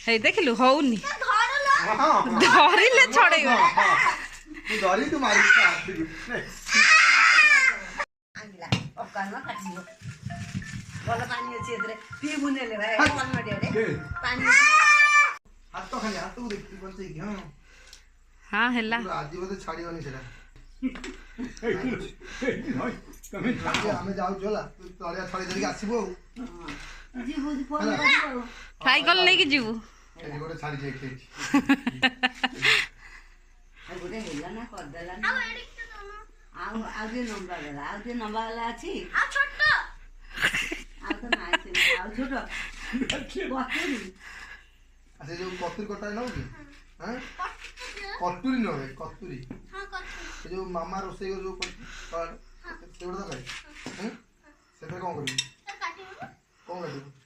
हे देखलु होउनी धरिले छड़े धरी तू मारी आंगिला अक्कालमा काटियो बल्ल पानी अछि एतरे पी बुनेले भाइ कलमा डेडे पानी हाथ तो खाली हाथ तो देखती बंचे हां हां हेला आज बोले छाड़ीबनी सेटा हमें जाऊ चला तोरिया छाड़ी धरिक आसीबो जीबू फोन करियो साइकिल लेके जीबू एडी गोटे छाड़ी जाई खेची आ गोटे हेला ना कर देला ना आ जे नंबर वाला अछि आ छोट आ तो नाइ से आ छोट बकरी अच्छा जो कतुरी कटा न होगी हैं कतुरी न होवे कतुरी हां कतुरी जो मामा रोसे जो से बड़ा करे हैं से कोन करी काटी कोन काटी